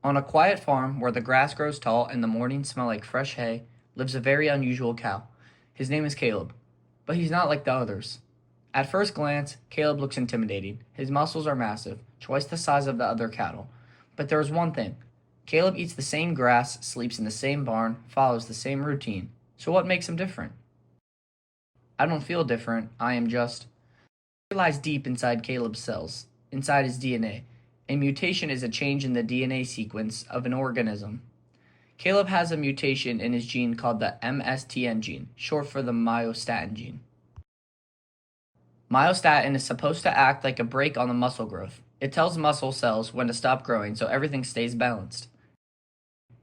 On a quiet farm where the grass grows tall and the mornings smell like fresh hay lives a very unusual cow. His name is Caleb, but he's not like the others. At first glance, Caleb looks intimidating. His muscles are massive, twice the size of the other cattle. But there is one thing. Caleb eats the same grass, sleeps in the same barn, follows the same routine. So what makes him different? I don't feel different. I am just. It lies deep inside Caleb's cells, inside his DNA. A mutation is a change in the DNA sequence of an organism. Caleb has a mutation in his gene called the MSTN gene, short for the myostatin gene. Myostatin is supposed to act like a brake on the muscle growth. It tells muscle cells when to stop growing so everything stays balanced.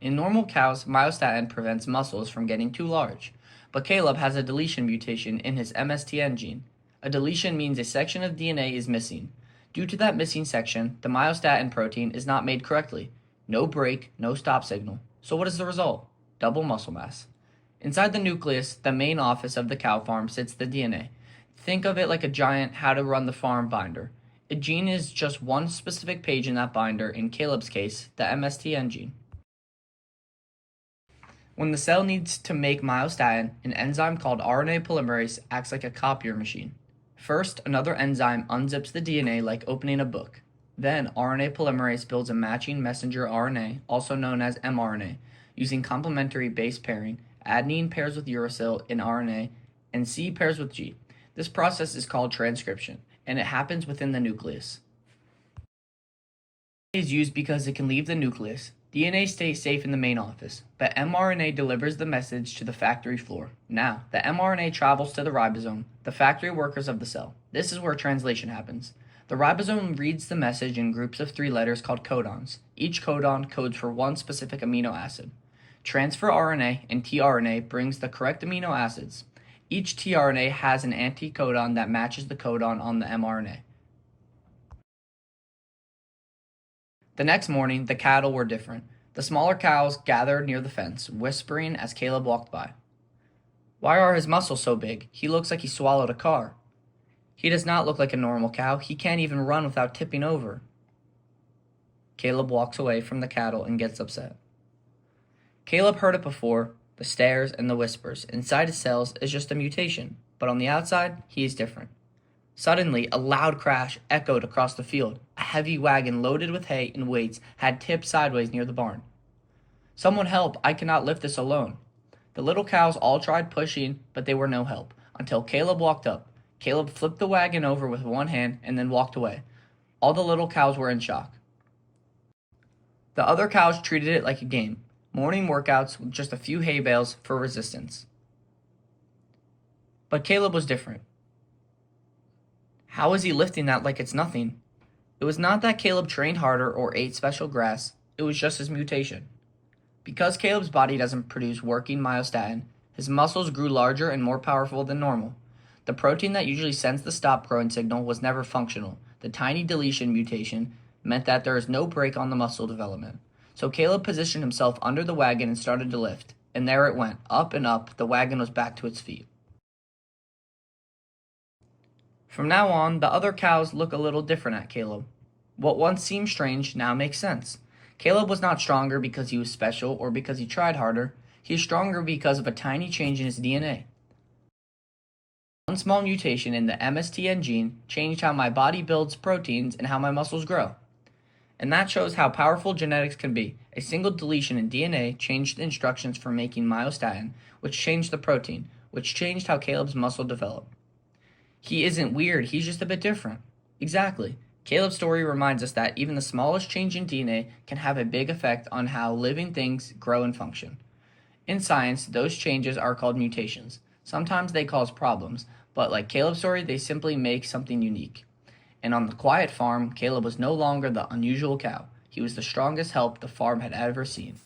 In normal cows, myostatin prevents muscles from getting too large, but Caleb has a deletion mutation in his MSTN gene. A deletion means a section of DNA is missing. Due to that missing section, the myostatin protein is not made correctly. No brake, no stop signal. So what is the result? Double muscle mass. Inside the nucleus, the main office of the cow farm, sits the DNA. Think of it like a giant how to run the farm binder. A gene is just one specific page in that binder, in Caleb's case, the MSTN gene. When the cell needs to make myostatin, an enzyme called RNA polymerase acts like a copier machine. First, another enzyme unzips the DNA like opening a book. Then, RNA polymerase builds a matching messenger RNA, also known as mRNA, using complementary base pairing. Adenine pairs with uracil in RNA, and C pairs with G. This process is called transcription, and it happens within the nucleus. DNA is used because it can leave the nucleus. DNA stays safe in the main office, but mRNA delivers the message to the factory floor. Now, the mRNA travels to the ribosome, the factory workers of the cell. This is where translation happens. The ribosome reads the message in groups of 3 letters called codons. Each codon codes for one specific amino acid. Transfer RNA and tRNA brings the correct amino acids. Each tRNA has an anticodon that matches the codon on the mRNA. The next morning, the cattle were different. The smaller cows gathered near the fence, whispering as Caleb walked by. Why are his muscles so big? He looks like he swallowed a car. He does not look like a normal cow. He can't even run without tipping over. Caleb walks away from the cattle and gets upset. Caleb heard it before, the stares and the whispers. Inside his cells is just a mutation, but on the outside, he is different. Suddenly, a loud crash echoed across the field. A heavy wagon loaded with hay and weights had tipped sideways near the barn. Someone help, I cannot lift this alone. The little cows all tried pushing, but they were no help, until Caleb walked up. Caleb flipped the wagon over with one hand and then walked away. All the little cows were in shock. The other cows treated it like a game. Morning workouts with just a few hay bales for resistance. But Caleb was different. How is he lifting that like it's nothing? It was not that Caleb trained harder or ate special grass, it was just his mutation. Because Caleb's body doesn't produce working myostatin, his muscles grew larger and more powerful than normal. The protein that usually sends the stop growing signal was never functional. The tiny deletion mutation meant that there is no brake on the muscle development. So Caleb positioned himself under the wagon and started to lift, and there it went, up and up. The wagon was back to its feet. From now on, the other cows look a little different at Caleb. What once seemed strange now makes sense. Caleb was not stronger because he was special or because he tried harder. He is stronger because of a tiny change in his DNA. One small mutation in the MSTN gene changed how my body builds proteins and how my muscles grow. And that shows how powerful genetics can be. A single deletion in DNA changed the instructions for making myostatin, which changed the protein, which changed how Caleb's muscle developed. He isn't weird, he's just a bit different. Exactly. Caleb's story reminds us that even the smallest change in DNA can have a big effect on how living things grow and function. In science, those changes are called mutations. Sometimes they cause problems, but like Caleb's story, they simply make something unique. And on the quiet farm, Caleb was no longer the unusual cow. He was the strongest help the farm had ever seen.